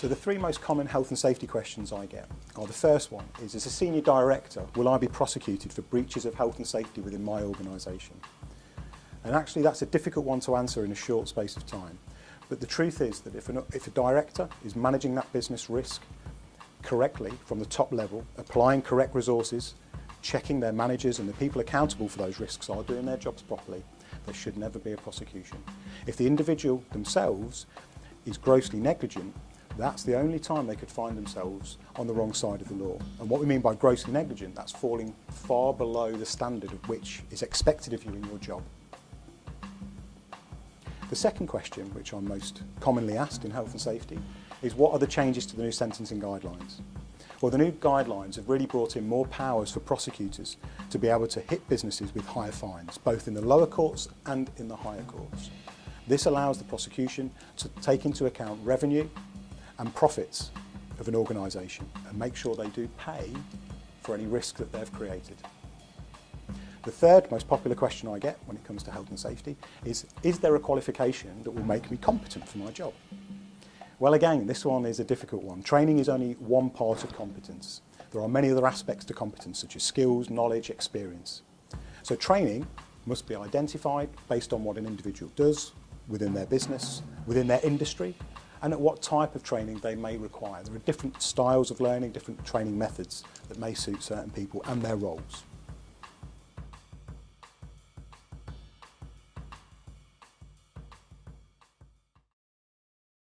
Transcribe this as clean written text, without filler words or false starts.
So the three most common health and safety questions I get are, the first one is, as a senior director, will I be prosecuted for breaches of health and safety within my organisation? And actually that's a difficult one to answer in a short space of time. But the truth is that if a director is managing that business risk correctly from the top level, applying correct resources, checking their managers and the people accountable for those risks are doing their jobs properly, there should never be a prosecution. If the individual themselves is grossly negligent, that's the only time they could find themselves on the wrong side of the law. And what we mean by grossly negligent, that's falling far below the standard of which is expected of you in your job. The second question, which I'm most commonly asked in health and safety, is what are the changes to the new sentencing guidelines? Well, the new guidelines have really brought in more powers for prosecutors to be able to hit businesses with higher fines, both in the lower courts and in the higher courts. This allows the prosecution to take into account revenue and profits of an organisation and make sure they do pay for any risk that they've created. The third most popular question I get when it comes to health and safety is there a qualification that will make me competent for my job? Well, again, this one is a difficult one. Training is only one part of competence. There are many other aspects to competence, such as skills, knowledge, experience. So training must be identified based on what an individual does within their business, within their industry, and at what type of training they may require. There are different styles of learning, different training methods that may suit certain people and their roles.